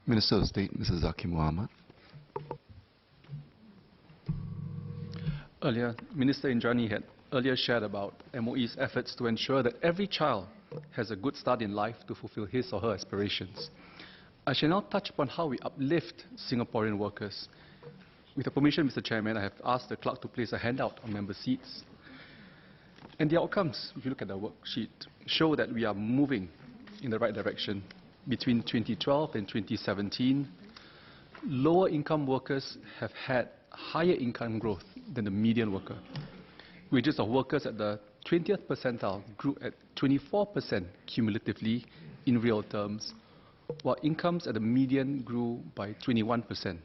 Minister of State, Mrs. Zaqy Mohamad. Earlier, Minister Indrani had earlier shared about MOE's efforts to ensure that every child has a good start in life to fulfill his or her aspirations. I shall now touch upon how we uplift Singaporean workers. With your permission, Mr. Chairman, I have asked the clerk to place a handout on member seats. And the outcomes, if you look at the worksheet, show that we are moving in the right direction. Between 2012 and 2017, lower income workers have had higher income growth than the median worker. Wages of workers at the 20th percentile grew at 24% cumulatively in real terms, while incomes at the median grew by 21%.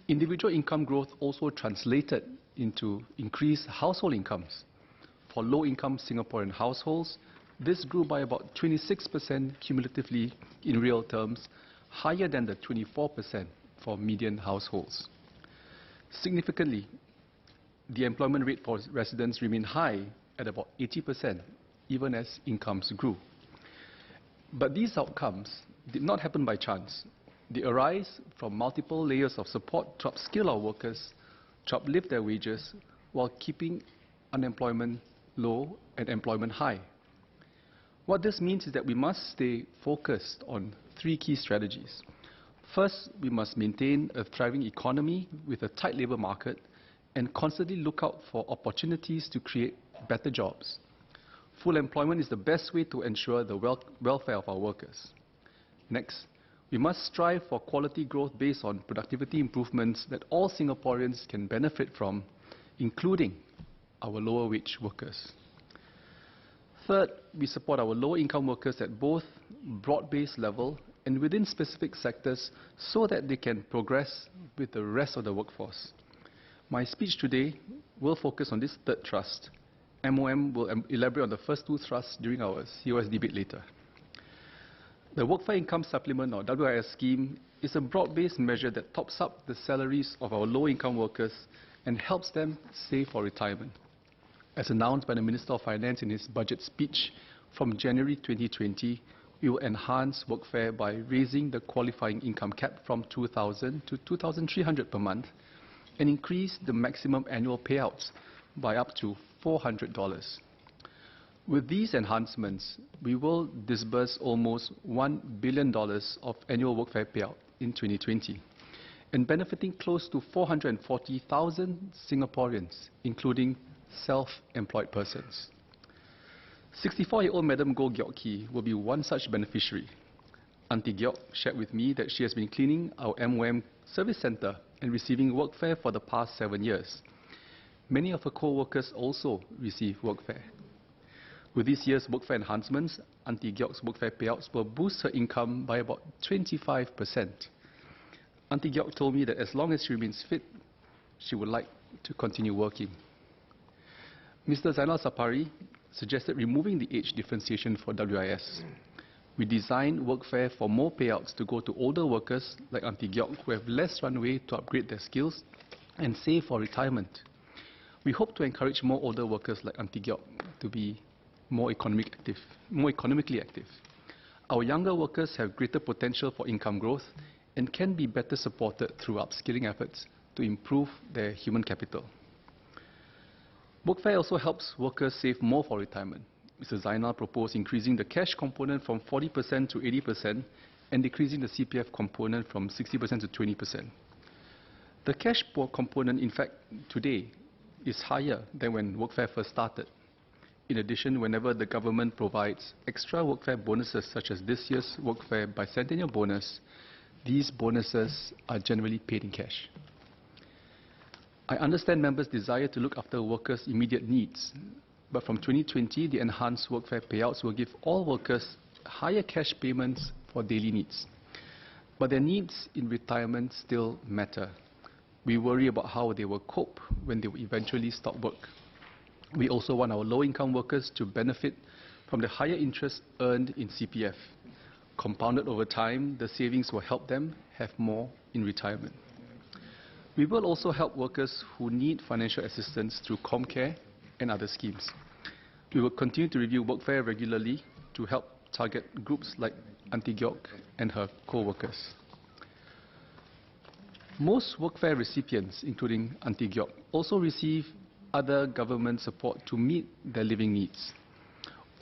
Individual income growth also translated into increased household incomes. For low-income Singaporean households, this grew by about 26% cumulatively in real terms, higher than the 24% for median households. Significantly, the employment rate for residents remained high at about 80%, even as incomes grew. But these outcomes did not happen by chance. They arise from multiple layers of support to upskill our workers, to uplift their wages, while keeping unemployment low and employment high. What this means is that we must stay focused on three key strategies. First, we must maintain a thriving economy with a tight labour market and constantly look out for opportunities to create better jobs. Full employment is the best way to ensure the welfare of our workers. Next, we must strive for quality growth based on productivity improvements that all Singaporeans can benefit from, including our lower wage workers. Third, we support our low-income workers at both broad-based level and within specific sectors so that they can progress with the rest of the workforce. My speech today will focus on this third thrust. MOM will elaborate on the first two thrusts during our COS debate later. The Workfare Income Supplement, or WIS scheme, is a broad-based measure that tops up the salaries of our low-income workers and helps them save for retirement. As announced by the Minister of Finance in his budget speech, from January 2020, we will enhance workfare by raising the qualifying income cap from $2,000 to $2,300 per month and increase the maximum annual payouts by up to $400. With these enhancements, we will disburse almost $1 billion of annual workfare payout in 2020, and benefiting close to 440,000 Singaporeans, including self-employed persons. 64-year-old Madam Goh Gyok Ki will be one such beneficiary. Auntie Gyok shared with me that she has been cleaning our MOM service centre and receiving workfare for the past 7 years. Many of her co-workers also receive workfare. With this year's workfare enhancements, Auntie Gyok's workfare payouts will boost her income by about 25%. Auntie Gyok told me that as long as she remains fit, she would like to continue working. Mr. Zainal Sapari suggested removing the age differentiation for WIS. We designed workfare for more payouts to go to older workers like Auntie Gyok who have less runway to upgrade their skills and save for retirement. We hope to encourage more older workers like Auntie Gyok to be more economically active. Our younger workers have greater potential for income growth and can be better supported through upskilling efforts to improve their human capital. Workfare also helps workers save more for retirement. Mr. Zainal proposed increasing the cash component from 40% to 80% and decreasing the CPF component from 60% to 20%. The cash component, in fact, today is higher than when workfare first started. In addition, whenever the government provides extra workfare bonuses such as this year's workfare bicentennial bonus, these bonuses are generally paid in cash. I understand members' desire to look after workers' immediate needs, but from 2020, the enhanced workfare payouts will give all workers higher cash payments for daily needs. But their needs in retirement still matter. We worry about how they will cope when they will eventually stop work. We also want our low-income workers to benefit from the higher interest earned in CPF. Compounded over time, the savings will help them have more in retirement. We will also help workers who need financial assistance through ComCare and other schemes. We will continue to review workfare regularly to help target groups like Auntie Gyok and her co-workers. Most workfare recipients, including Auntie Gyok, also receive other government support to meet their living needs.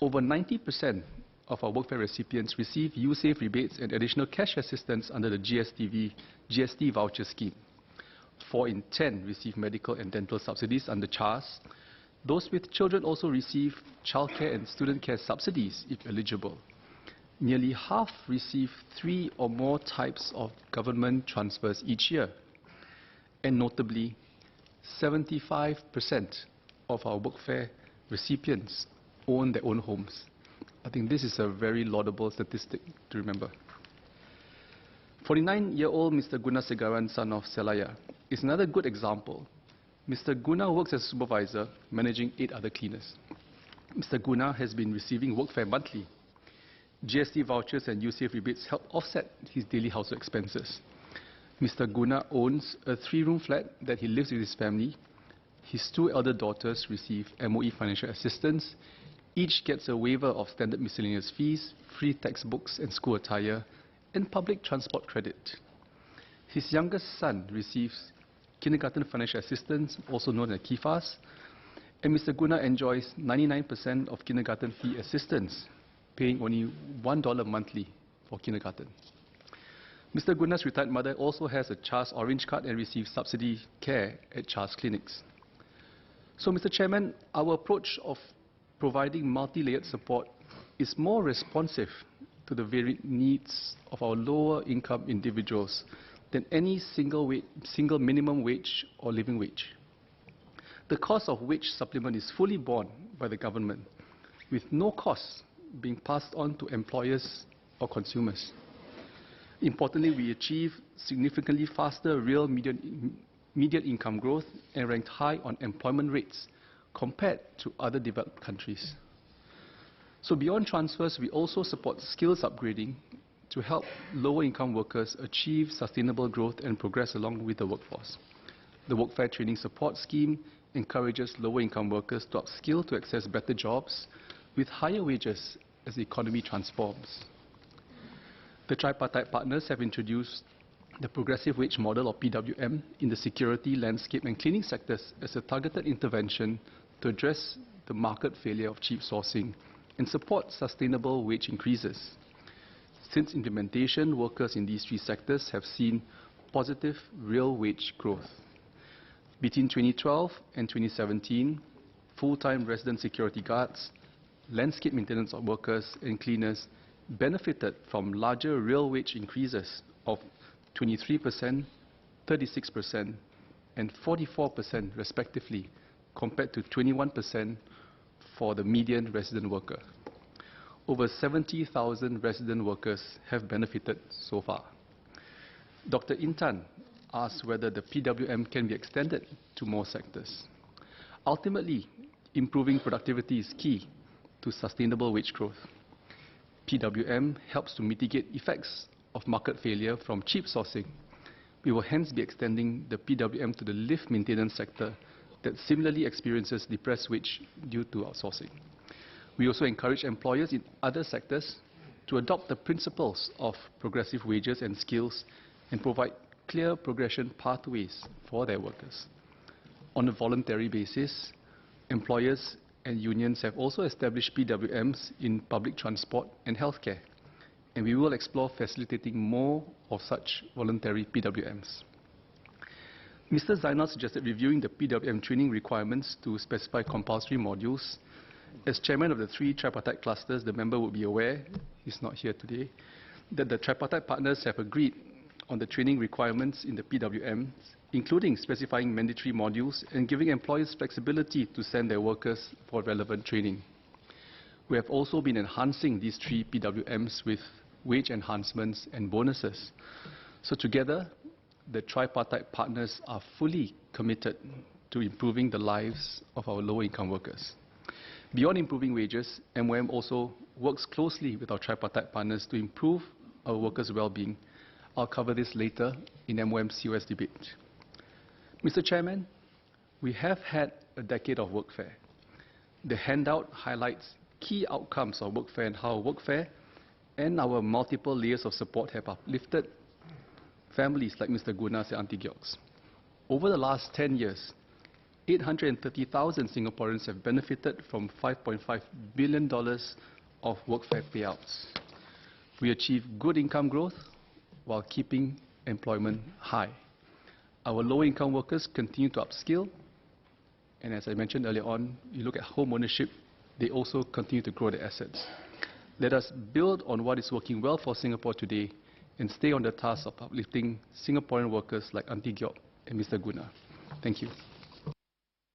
Over 90% of our workfare recipients receive USAVE rebates and additional cash assistance under the GST voucher scheme. 4 in 10 receive medical and dental subsidies under CHAS. Those with children also receive childcare and student care subsidies if eligible. Nearly half receive 3 or more types of government transfers each year. And notably, 75% of our workfare recipients own their own homes. I think this is a very laudable statistic to remember. 49-year-old Mr. Guna Segaran, son of Selaya, is another good example. Mr. Guna works as a supervisor, managing 8 other cleaners. Mr. Guna has been receiving workfare monthly. GST vouchers and USAVE rebates help offset his daily household expenses. Mr. Guna owns a 3-room flat that he lives with his family. His 2 elder daughters receive MOE financial assistance. Each gets a waiver of standard miscellaneous fees, free textbooks and school attire, and public transport credit. His youngest son receives kindergarten financial assistance, also known as KIFAS, and Mr. Guna enjoys 99% of kindergarten fee assistance, paying only $1 monthly for kindergarten. Mr. Guna's retired mother also has a CHAS Orange Card and receives subsidy care at CHAS clinics. So, Mr. Chairman, our approach of providing multi-layered support is more responsive to the varied needs of our lower income individuals than any single minimum wage or living wage. The cost of wage supplement is fully borne by the government, with no cost being passed on to employers or consumers. Importantly, we achieve significantly faster real median income growth and ranked high on employment rates compared to other developed countries. So beyond transfers, we also support skills upgrading to help lower income workers achieve sustainable growth and progress along with the workforce. The Workfare Training Support Scheme encourages lower income workers to upskill to access better jobs with higher wages as the economy transforms. The tripartite partners have introduced the progressive wage model, or PWM, in the security, landscape and cleaning sectors as a targeted intervention to address the market failure of cheap sourcing and support sustainable wage increases. Since implementation, workers in these 3 sectors have seen positive real wage growth. Between 2012 and 2017, full-time resident security guards, landscape maintenance workers and cleaners benefited from larger real wage increases of 23%, 36%, and 44% respectively, compared to 21% for the median resident worker. Over 70,000 resident workers have benefited so far. Dr. Intan asked whether the PWM can be extended to more sectors. Ultimately, improving productivity is key to sustainable wage growth. PWM helps to mitigate effects of market failure from cheap sourcing. We will hence be extending the PWM to the lift maintenance sector that similarly experiences depressed wage due to outsourcing. We also encourage employers in other sectors to adopt the principles of progressive wages and skills and provide clear progression pathways for their workers. On a voluntary basis, employers and unions have also established PWMs in public transport and healthcare, and we will explore facilitating more of such voluntary PWMs. Mr. Zainal suggested reviewing the PWM training requirements to specify compulsory modules. As chairman of the 3 tripartite clusters, the member would be aware, he's not here today, that the tripartite partners have agreed on the training requirements in the PWMs, including specifying mandatory modules and giving employers flexibility to send their workers for relevant training. We have also been enhancing these 3 PWMs with wage enhancements and bonuses. So together, the tripartite partners are fully committed to improving the lives of our lower-income workers. Beyond improving wages, MOM also works closely with our tripartite partners to improve our workers' well-being. I'll cover this later in MOM's COS debate. Mr. Chairman, we have had a decade of workfare. The handout highlights key outcomes of workfare and how workfare and our multiple layers of support have uplifted families like Mr. Gunas and Auntie Gyoks. Over the last 10 years, 830,000 Singaporeans have benefited from $5.5 billion of workfare payouts. We achieve good income growth while keeping employment high. Our low-income workers continue to upskill, and as I mentioned earlier on, you look at home ownership, they also continue to grow their assets. Let us build on what is working well for Singapore today and stay on the task of uplifting Singaporean workers like Auntie Gyok and Mr. Guna. Thank you.